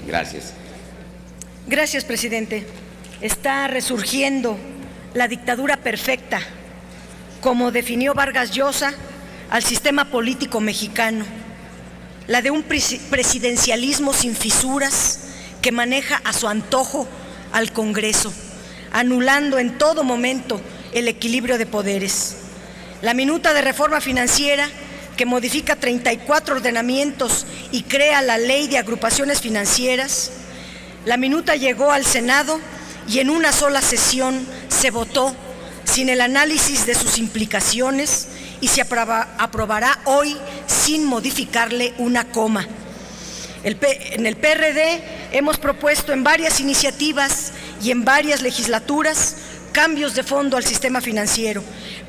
Gracias. Gracias, presidente. Está resurgiendo la dictadura perfecta, como definió Vargas Llosa al sistema político mexicano, la de un presidencialismo sin fisuras que maneja a su antojo al Congreso, anulando en todo momento el equilibrio de poderes. La minuta de reforma financiera, que modifica 34 ordenamientos y crea la Ley de Agrupaciones Financieras. La minuta llegó al Senado y en una sola sesión se votó sin el análisis de sus implicaciones y se aprobará hoy sin modificarle una coma. En el PRD hemos propuesto en varias iniciativas y en varias legislaturas cambios de fondo al sistema financiero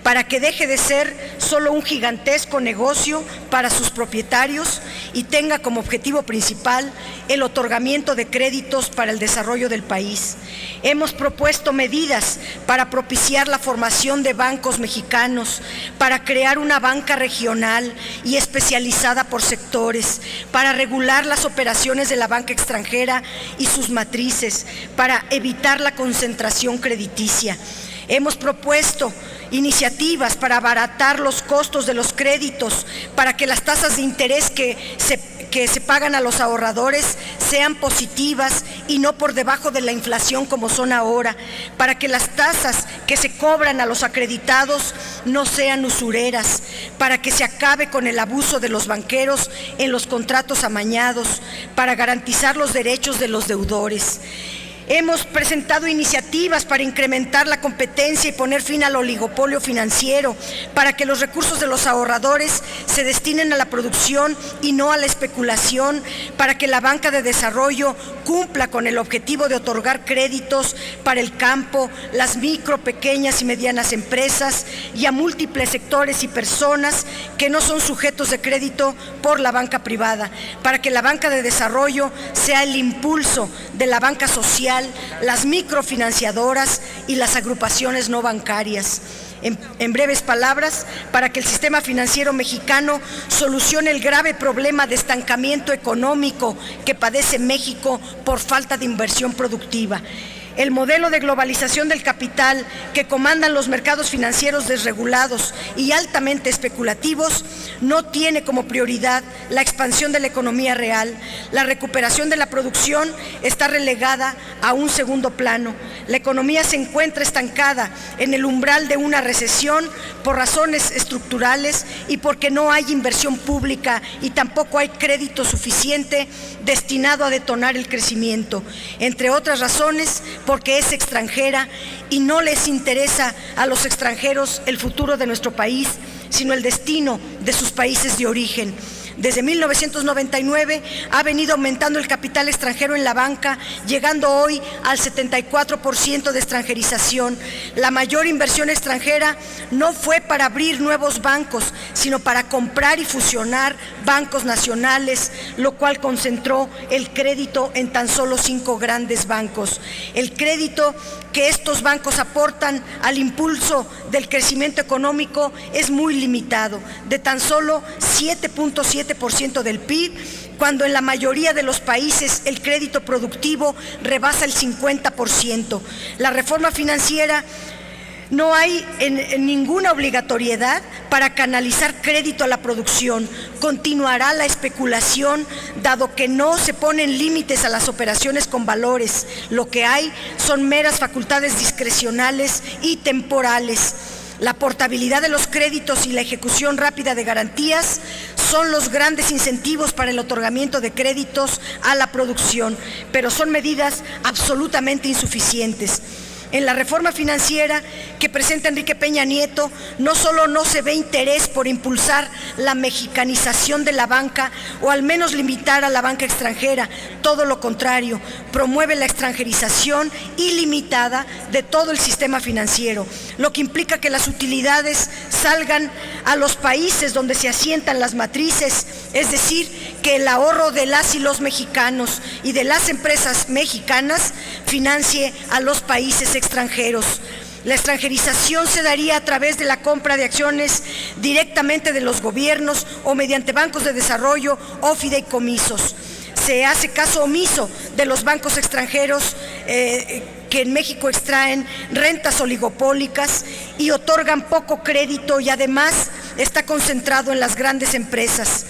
para que deje de ser solo un gigantesco negocio para sus propietarios y tenga como objetivo principal el otorgamiento de créditos para el desarrollo del país. Hemos propuesto medidas para propiciar la formación de bancos mexicanos, para crear una banca regional y especializada por sectores, para regular las operaciones de la banca extranjera y sus matrices, para evitar la concentración crediticia. Hemos propuesto iniciativas para abaratar los costos de los créditos, para que las tasas de interés que se pagan a los ahorradores sean positivas y no por debajo de la inflación como son ahora, para que las tasas que se cobran a los acreditados no sean usureras, para que se acabe con el abuso de los banqueros en los contratos amañados, para garantizar los derechos de los deudores. Hemos presentado iniciativas para incrementar la competencia y poner fin al oligopolio financiero, para que los recursos de los ahorradores se destinen a la producción y no a la especulación, para que la banca de desarrollo cumpla con el objetivo de otorgar créditos para el campo, las micro, pequeñas y medianas empresas y a múltiples sectores y personas que no son sujetos de crédito por la banca privada, para que la banca de desarrollo sea el impulso de la banca social, las microfinanciadoras y las agrupaciones no bancarias. En breves palabras, para que el sistema financiero mexicano solucione el grave problema de estancamiento económico que padece México por falta de inversión productiva. El modelo de globalización del capital que comandan los mercados financieros desregulados y altamente especulativos no tiene como prioridad la expansión de la economía real. La recuperación de la producción está relegada a un segundo plano. La economía se encuentra estancada en el umbral de una recesión por razones estructurales y porque no hay inversión pública y tampoco hay crédito suficiente destinado a detonar el crecimiento. Entre otras razones, porque es extranjera y no les interesa a los extranjeros el futuro de nuestro país, sino el destino de sus países de origen. Desde 1999 ha venido aumentando el capital extranjero en la banca, llegando hoy al 74% de extranjerización. La mayor inversión extranjera no fue para abrir nuevos bancos, sino para comprar y fusionar bancos nacionales, lo cual concentró el crédito en tan solo 5 grandes bancos. El crédito que estos bancos aportan al impulso del crecimiento económico es muy limitado, de tan solo 7.7% del PIB, cuando en la mayoría de los países el crédito productivo rebasa el 50%. La reforma financiera no hay en ninguna obligatoriedad para canalizar crédito a la producción. Continuará la especulación, dado que no se ponen límites a las operaciones con valores. Lo que hay son meras facultades discrecionales y temporales. La portabilidad de los créditos y la ejecución rápida de garantías son los grandes incentivos para el otorgamiento de créditos a la producción, pero son medidas absolutamente insuficientes. En la reforma financiera que presenta Enrique Peña Nieto, no solo no se ve interés por impulsar la mexicanización de la banca o al menos limitar a la banca extranjera, todo lo contrario, promueve la extranjerización ilimitada de todo el sistema financiero, lo que implica que las utilidades salgan a los países donde se asientan las matrices, es decir, que el ahorro de las y los mexicanos y de las empresas mexicanas financie a los países extranjeros. La extranjerización se daría a través de la compra de acciones directamente de los gobiernos o mediante bancos de desarrollo o fideicomisos. Se hace caso omiso de los bancos extranjeros que en México extraen rentas oligopólicas y otorgan poco crédito, y además está concentrado en las grandes empresas.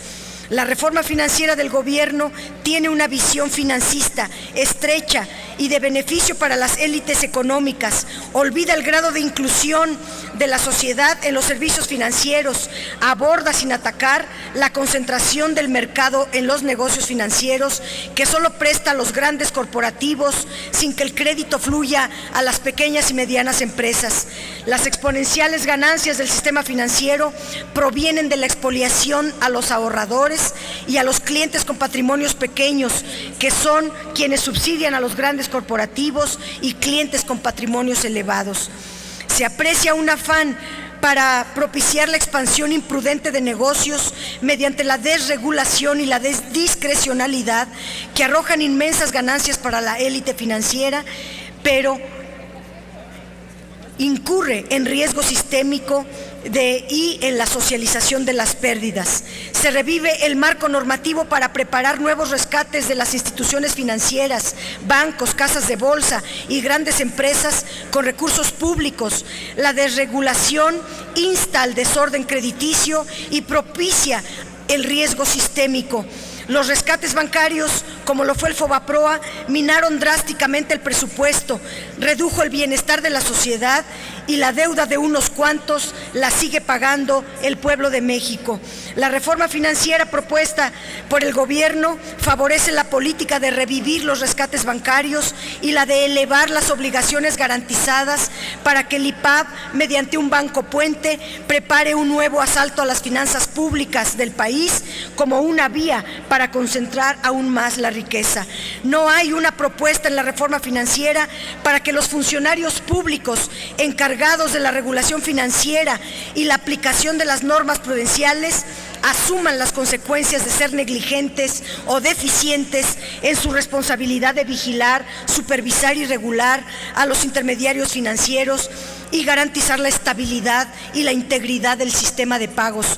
La reforma financiera del gobierno tiene una visión financista estrecha y de beneficio para las élites económicas. Olvida el grado de inclusión de la sociedad en los servicios financieros. Aborda sin atacar la concentración del mercado en los negocios financieros, que solo presta a los grandes corporativos sin que el crédito fluya a las pequeñas y medianas empresas. Las exponenciales ganancias del sistema financiero provienen de la expoliación a los ahorradores y a los clientes con patrimonios pequeños, que son quienes subsidian a los grandes corporativos y clientes con patrimonios elevados. Se aprecia un afán para propiciar la expansión imprudente de negocios mediante la desregulación y la discrecionalidad, que arrojan inmensas ganancias para la élite financiera, pero incurre en riesgo sistémico y en la socialización de las pérdidas. Se revive el marco normativo para preparar nuevos rescates de las instituciones financieras, bancos, casas de bolsa y grandes empresas con recursos públicos. La desregulación insta al desorden crediticio y propicia el riesgo sistémico. Los rescates bancarios, como lo fue el Fobaproa, minaron drásticamente el presupuesto, redujo el bienestar de la sociedad y la deuda de unos cuantos la sigue pagando el pueblo de México. La reforma financiera propuesta por el gobierno favorece la política de revivir los rescates bancarios y la de elevar las obligaciones garantizadas para que el IPAB, mediante un banco puente, prepare un nuevo asalto a las finanzas públicas del país como una vía para concentrar aún más la riqueza. No hay una propuesta en la reforma financiera para que los funcionarios públicos encargados de la regulación financiera y la aplicación de las normas prudenciales asuman las consecuencias de ser negligentes o deficientes en su responsabilidad de vigilar, supervisar y regular a los intermediarios financieros y garantizar la estabilidad y la integridad del sistema de pagos.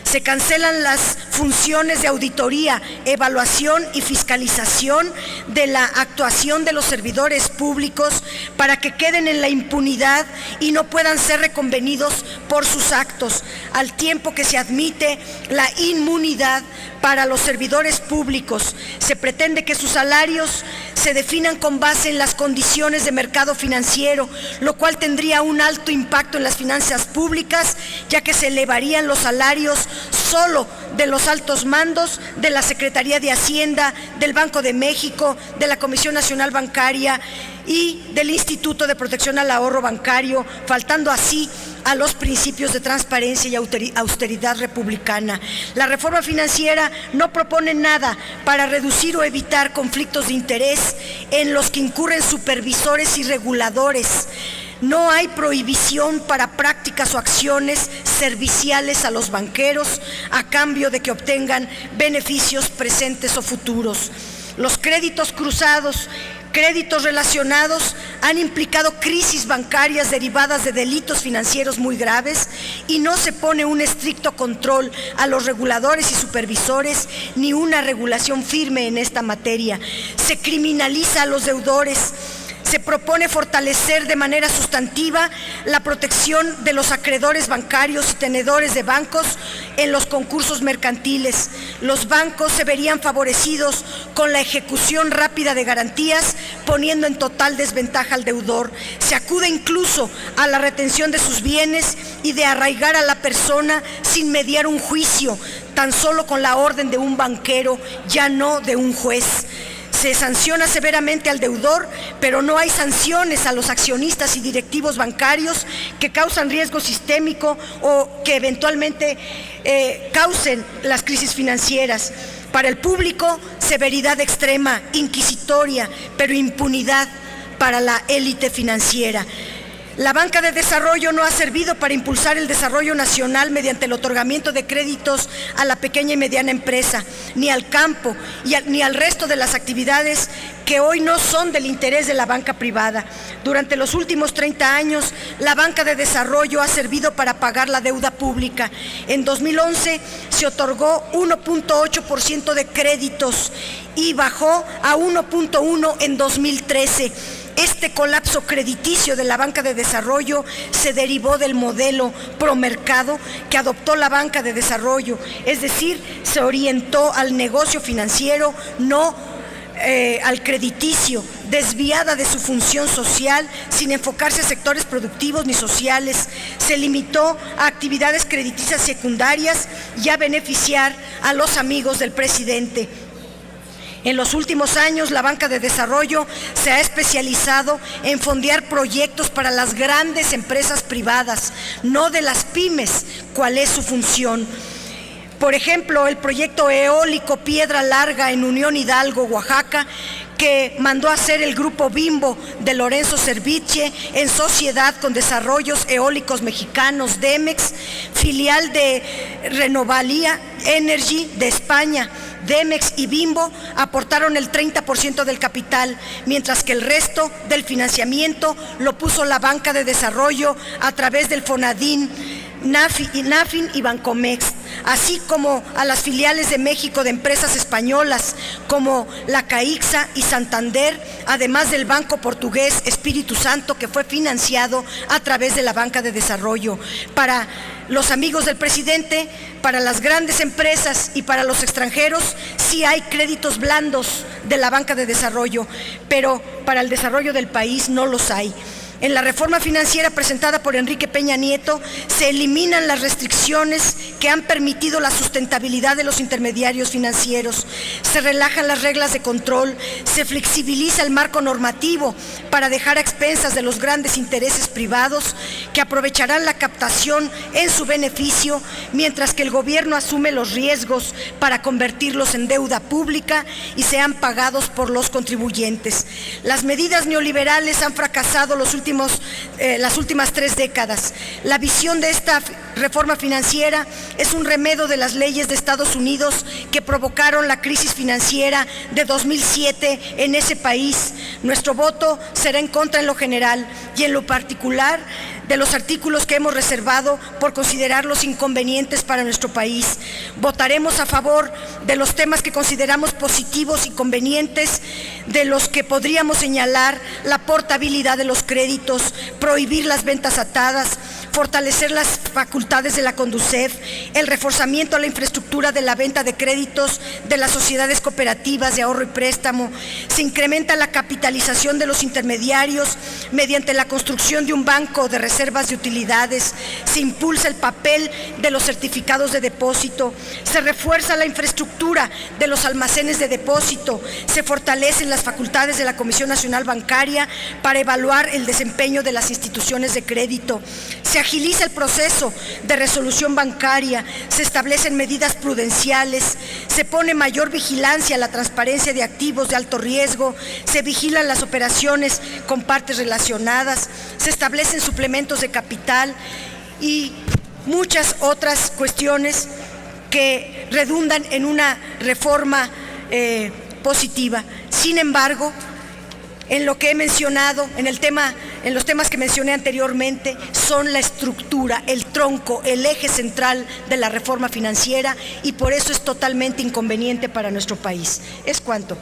Se cancelan las funciones de auditoría, evaluación y fiscalización de la actuación de los servidores públicos para que queden en la impunidad y no puedan ser reconvenidos por sus actos, al tiempo que se admite la inmunidad para los servidores públicos. Se pretende que sus salarios se definan con base en las condiciones de mercado financiero, lo cual tendría un alto impacto en las finanzas públicas, ya que se elevarían los salarios solo de los altos mandos de la Secretaría de Hacienda, del Banco de México, de la Comisión Nacional Bancaria y del Instituto de Protección al Ahorro Bancario, faltando así a los principios de transparencia y austeridad republicana. La reforma financiera no propone nada para reducir o evitar conflictos de interés en los que incurren supervisores y reguladores. No hay prohibición para prácticas o acciones serviciales a los banqueros a cambio de que obtengan beneficios presentes o futuros. Los créditos cruzados, créditos relacionados han implicado crisis bancarias derivadas de delitos financieros muy graves y no se pone un estricto control a los reguladores y supervisores ni una regulación firme en esta materia. Se criminaliza a los deudores. Se propone fortalecer de manera sustantiva la protección de los acreedores bancarios y tenedores de bancos en los concursos mercantiles. Los bancos se verían favorecidos con la ejecución rápida de garantías, poniendo en total desventaja al deudor. Se acude incluso a la retención de sus bienes y de arraigar a la persona sin mediar un juicio, tan solo con la orden de un banquero, ya no de un juez. Se sanciona severamente al deudor, pero no hay sanciones a los accionistas y directivos bancarios que causan riesgo sistémico o que eventualmente causen las crisis financieras. Para el público, severidad extrema, inquisitoria, pero impunidad para la élite financiera. La banca de desarrollo no ha servido para impulsar el desarrollo nacional mediante el otorgamiento de créditos a la pequeña y mediana empresa, ni al campo ni al resto de las actividades que hoy no son del interés de la banca privada. Durante los últimos 30 años, la banca de desarrollo ha servido para pagar la deuda pública. En 2011 se otorgó 1.8% de créditos y bajó a 1.1% en 2013. Este colapso crediticio de la banca de desarrollo se derivó del modelo promercado que adoptó la banca de desarrollo, es decir, se orientó al negocio financiero, no al crediticio, desviada de su función social, sin enfocarse a sectores productivos ni sociales. Se limitó a actividades crediticias secundarias y a beneficiar a los amigos del presidente. En los últimos años, la banca de desarrollo se ha especializado en fondear proyectos para las grandes empresas privadas, no de las pymes, ¿cuál es su función? Por ejemplo, el proyecto eólico Piedra Larga en Unión Hidalgo, Oaxaca, que mandó a hacer el grupo Bimbo de Lorenzo Servitje en sociedad con Desarrollos Eólicos Mexicanos, Demex, filial de Renovalia Energy de España. Demex y Bimbo aportaron el 30% del capital, mientras que el resto del financiamiento lo puso la banca de desarrollo a través del Fonadín, Nafin y Bancomext, así como a las filiales de México de empresas españolas como la Caixa y Santander, además del banco portugués Espíritu Santo, que fue financiado a través de la banca de desarrollo. Para los amigos del presidente, para las grandes empresas y para los extranjeros, sí hay créditos blandos de la banca de desarrollo, pero para el desarrollo del país no los hay. En la reforma financiera presentada por Enrique Peña Nieto se eliminan las restricciones que han permitido la sustentabilidad de los intermediarios financieros, se relajan las reglas de control, se flexibiliza el marco normativo para dejar a expensas de los grandes intereses privados que aprovecharán la captación en su beneficio, mientras que el gobierno asume los riesgos para convertirlos en deuda pública y sean pagados por los contribuyentes. Las medidas neoliberales han fracasado las últimas 3 décadas. La visión de esta reforma financiera es un remedio de las leyes de Estados Unidos que provocaron la crisis financiera de 2007 en ese país. Nuestro voto será en contra en lo general y en lo particular de los artículos que hemos reservado por considerarlos inconvenientes para nuestro país. Votaremos a favor de los temas que consideramos positivos y convenientes, de los que podríamos señalar la portabilidad de los créditos, prohibir las ventas atadas, fortalecer las facultades de la Conducef, el reforzamiento a la infraestructura de la venta de créditos de las sociedades cooperativas de ahorro y préstamo, se incrementa la capitalización de los intermediarios mediante la construcción de un banco de reservas de utilidades, se impulsa el papel de los certificados de depósito, se refuerza la infraestructura de los almacenes de depósito, se fortalecen las facultades de la Comisión Nacional Bancaria para evaluar el desempeño de las instituciones de crédito, se agiliza el proceso de resolución bancaria, se establecen medidas prudenciales, se pone mayor vigilancia a la transparencia de activos de alto riesgo, se vigilan las operaciones con partes relacionadas, se establecen suplementos de capital y muchas otras cuestiones que redundan en una reforma positiva. Sin embargo, en lo que he mencionado, en los temas que mencioné anteriormente, son la estructura, el tronco, el eje central de la reforma financiera, y por eso es totalmente inconveniente para nuestro país. Es cuanto.